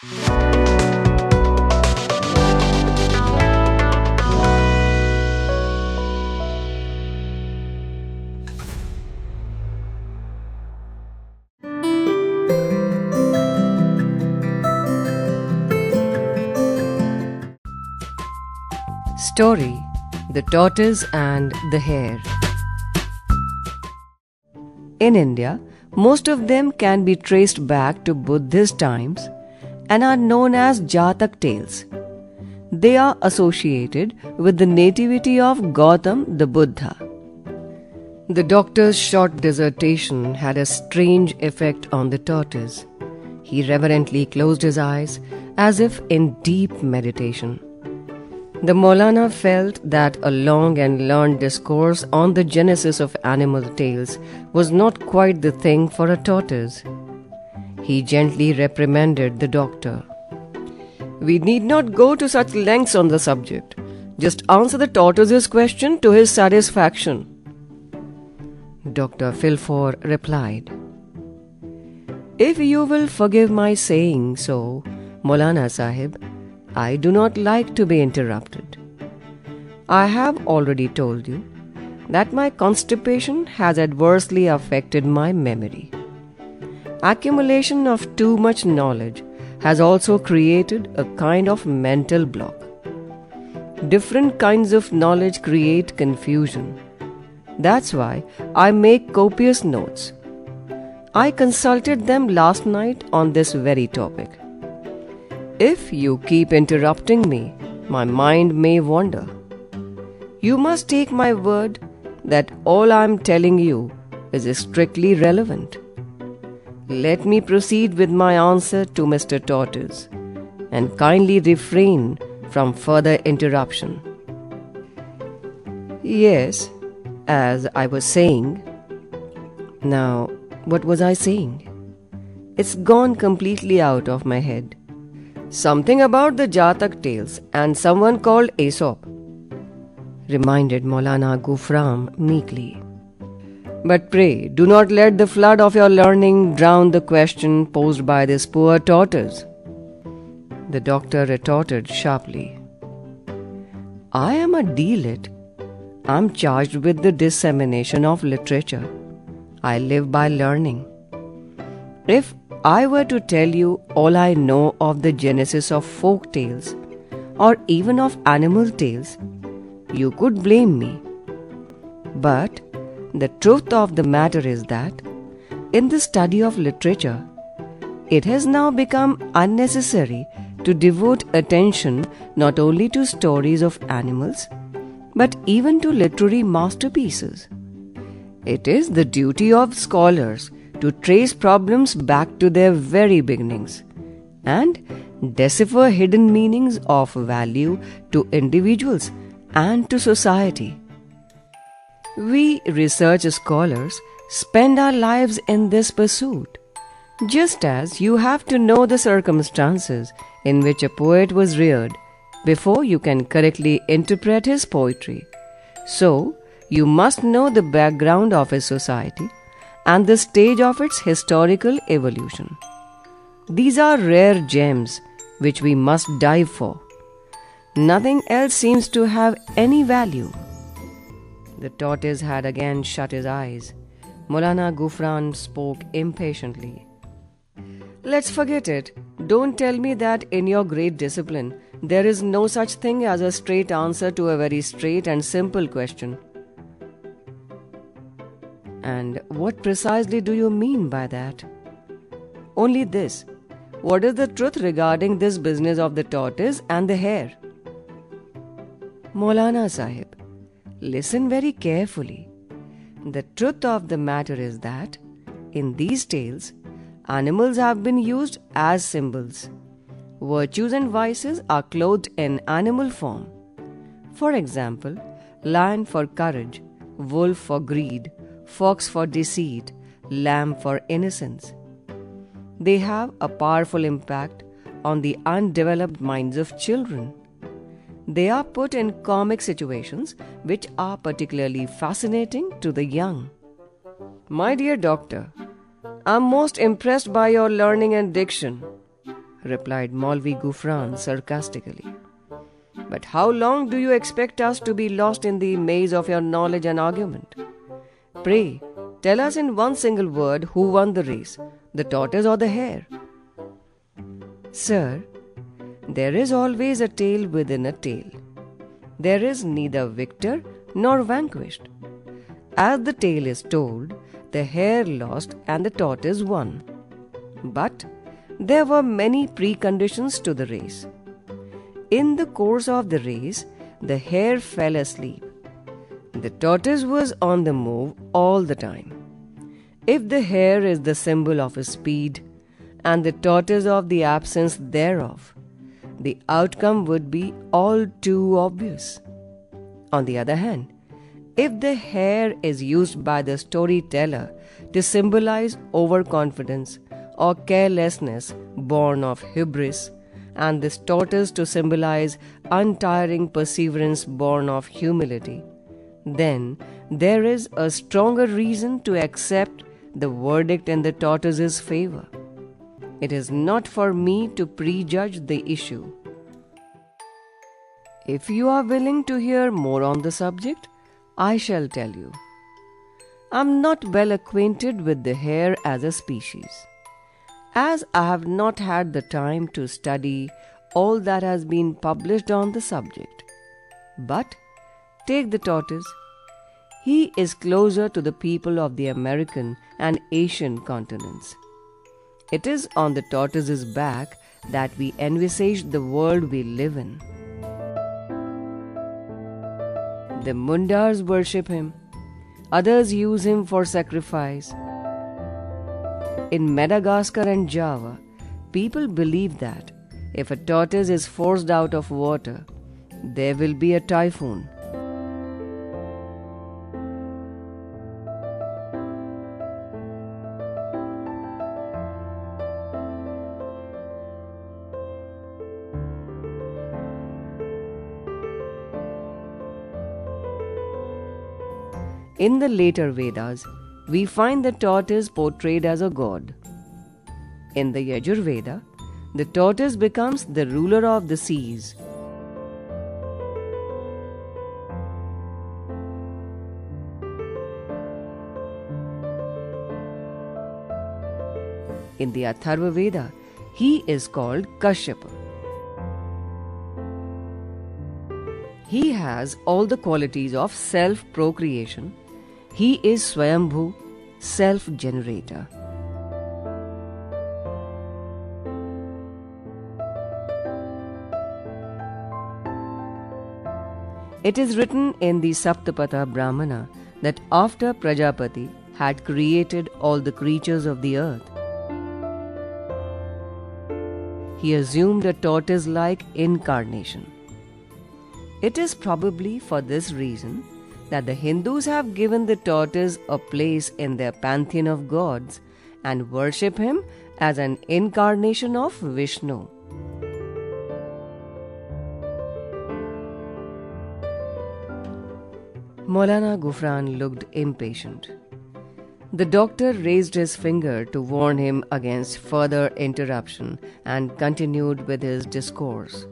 Story: The Tortoise and the Hare. In India, most of them can be traced back to Buddhist times and are known as Jatak tales. They are associated with the nativity of Gautam the Buddha. The doctor's short dissertation had a strange effect on the tortoise. He reverently closed his eyes as if in deep meditation. The Maulana felt that a long and learned discourse on the genesis of animal tales was not quite the thing for a tortoise. He gently reprimanded the doctor. "We need not go to such lengths on the subject. Just answer the tortoise's question to his satisfaction." Dr. Filfor replied, "If you will forgive my saying so, Maulana Sahib, I do not like to be interrupted. I have already told you that my constipation has adversely affected my memory. Accumulation of too much knowledge has also created a kind of mental block. Different kinds of knowledge create confusion. That's why I make copious notes. I consulted them last night on this very topic. If you keep interrupting me, my mind may wander. You must take my word that all I am telling you is strictly relevant. Let me proceed with my answer to Mr. Tortoise and kindly refrain from further interruption." "Yes, as I was saying." Now, what was I saying? It's gone completely out of my head. "Something about the Jatak tales and someone called Aesop," reminded Maulana Gufram meekly. "But pray do not let the flood of your learning drown the question posed by this poor tortoise," the doctor retorted sharply. "I am a D.Lit. I am charged with the dissemination of literature. I live by learning. If I were to tell you all I know of the genesis of folk tales or even of animal tales, you could blame me. But the truth of the matter is that in the study of literature, it has now become unnecessary to devote attention not only to stories of animals, but even to literary masterpieces. It is the duty of scholars to trace problems back to their very beginnings and decipher hidden meanings of value to individuals and to society. We research scholars spend our lives in this pursuit, just as you have to know the circumstances in which a poet was reared before you can correctly interpret his poetry. So, you must know the background of his society and the stage of its historical evolution. These are rare gems which we must dive for. Nothing else seems to have any value." The tortoise had again shut his eyes. Maulana Gufran spoke impatiently. "Let's forget it. Don't tell me that in your great discipline there is no such thing as a straight answer to a very straight and simple question." "And what precisely do you mean by that?" "Only this. What is the truth regarding this business of the tortoise and the hare?" "Maulana Sahib, listen very carefully. The truth of the matter is that in these tales, animals have been used as symbols. Virtues and vices are clothed in animal form. For example, lion for courage, wolf for greed, fox for deceit, lamb for innocence. They have a powerful impact on the undeveloped minds of children. They are put in comic situations which are particularly fascinating to the young." "My dear doctor, I am most impressed by your learning and diction. replied Maulvi Gufran sarcastically. But how long do you expect us to be lost in the maze of your knowledge and argument? Pray, tell us in one single word who won the race, the tortoise or the hare? Sir, there is always a tale within a tale. There is neither victor nor vanquished. As the tale is told, the hare lost and the tortoise won. But there were many preconditions to the race. In the course of the race, the hare fell asleep. The tortoise was on the move all the time. If the hare is the symbol of speed and the tortoise of the absence thereof, the outcome would be all too obvious. On the other hand, if the hare is used by the storyteller to symbolize overconfidence or carelessness born of hubris, and this tortoise to symbolize untiring perseverance born of humility, then there is a stronger reason to accept the verdict in the tortoise's favor. It is not for me to prejudge the issue. If you are willing to hear more on the subject, I shall tell you. I am not well acquainted with the hare as a species, as I have not had the time to study all that has been published on the subject. But take the tortoise. He is closer to the people of the American and Asian continents. It is on the tortoise's back that we envisage the world we live in. The Mundars worship him. Others use him for sacrifice. In Madagascar and Java, people believe that if a tortoise is forced out of water, there will be a typhoon. In the later Vedas, we find the tortoise portrayed as a god. In the Yajurveda, the tortoise becomes the ruler of the seas. In the Atharva Veda, he is called Kashyapa. He has all the qualities of self-procreation. He is Swayambhu, self-generator. It is written in the Saptapatha Brahmana that after Prajapati had created all the creatures of the earth, he assumed a tortoise-like incarnation. It is probably for this reason that the Hindus have given the tortoise a place in their pantheon of gods and worship him as an incarnation of Vishnu. Maulana Gufran looked impatient. The doctor raised his finger to warn him against further interruption and continued with his discourse.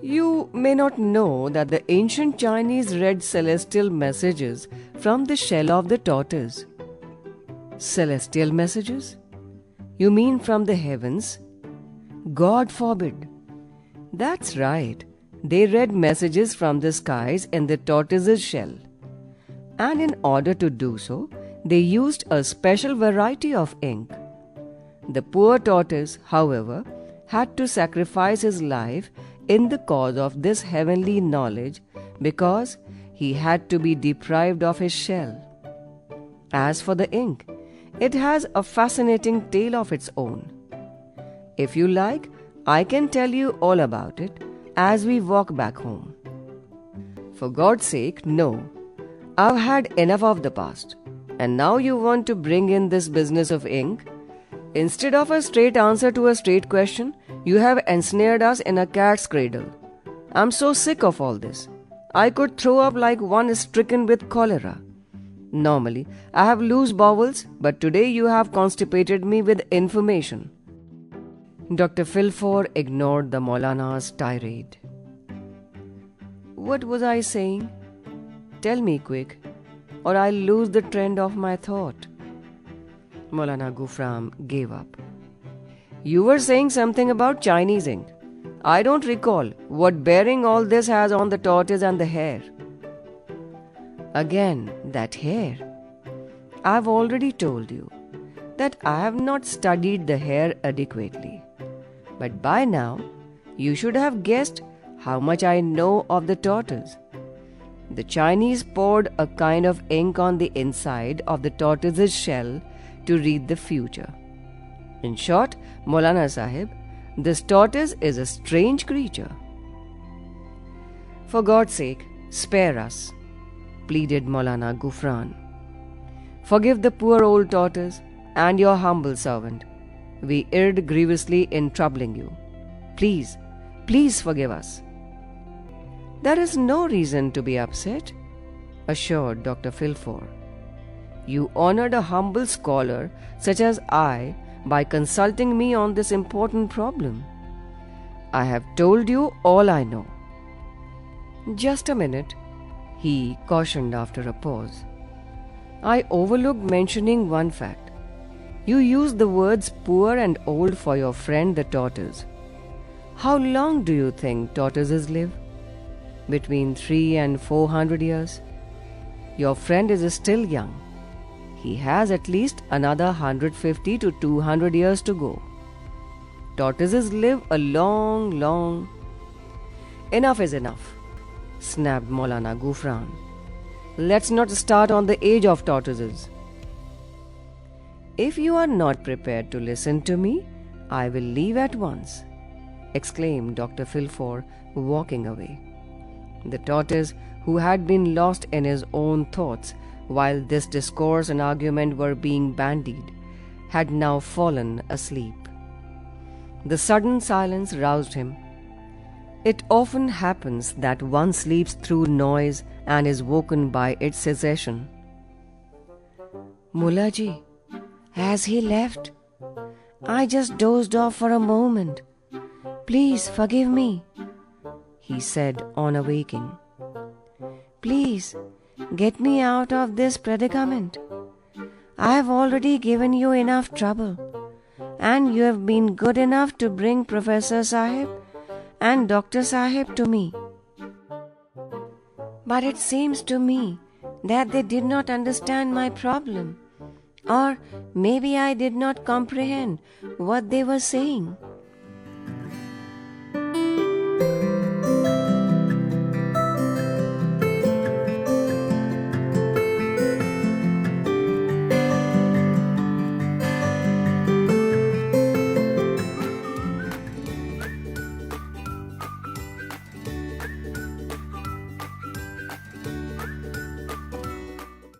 You may not know that the ancient Chinese read celestial messages from the shell of the tortoise. Celestial messages? You mean from the heavens? God forbid. That's right. They read messages from the skies in the tortoise's shell. And in order to do so, they used a special variety of ink. The poor tortoise, however, had to sacrifice his life in the cause of this heavenly knowledge because he had to be deprived of his shell. As for the ink, it has a fascinating tale of its own. If you like, I can tell you all about it as we walk back home. For God's sake, no. I've had enough of the past. And now you want to bring in this business of ink? Instead of a straight answer to a straight question, you have ensnared us in a cat's cradle. I'm so sick of all this. I could throw up like one stricken with cholera. Normally, I have loose bowels, but today you have constipated me with information. Dr. Filfor ignored the Maulana's tirade. What was I saying? Tell me quick, or I'll lose the trend of my thought. Maulana Gufran gave up. You were saying something about Chinese ink. I don't recall what bearing all this has on the tortoise and the hare. Again, that hare. I've already told you that I have not studied the hare adequately. But by now, you should have guessed how much I know of the tortoise. The Chinese poured a kind of ink on the inside of the tortoise's shell to read the future. In short, Maulana Sahib, this tortoise is a strange creature. For God's sake, spare us, pleaded Maulana Gufran. Forgive the poor old tortoise and your humble servant. We erred grievously in troubling you. Please, please forgive us. There is no reason to be upset, assured Dr. Filfor. You honored a humble scholar such as I by consulting me on this important problem. I have told you all I know. Just a minute, he cautioned after a pause. I overlooked mentioning one fact. You used the words poor and old for your friend the tortoise. How long do you think tortoises live? Between 300 and 400 years. Your friend is still young. He has at least another 150 to 200 years to go. Tortoises live a long... Enough is enough, snapped Maulana Gufran. Let's not start on the age of tortoises. If you are not prepared to listen to me, I will leave at once, exclaimed Dr. Filfor, walking away. The tortoise, who had been lost in his own thoughts while this discourse and argument were being bandied, had now fallen asleep. The sudden silence roused him. It often happens that one sleeps through noise and is woken by its cessation. Mullaji, has he left? I just dozed off for a moment. Please forgive me, he said on awaking. Please, get me out of this predicament. I have already given you enough trouble, and you have been good enough to bring Professor Sahib and Dr. Sahib to me. But it seems to me that they did not understand my problem, or maybe I did not comprehend what they were saying.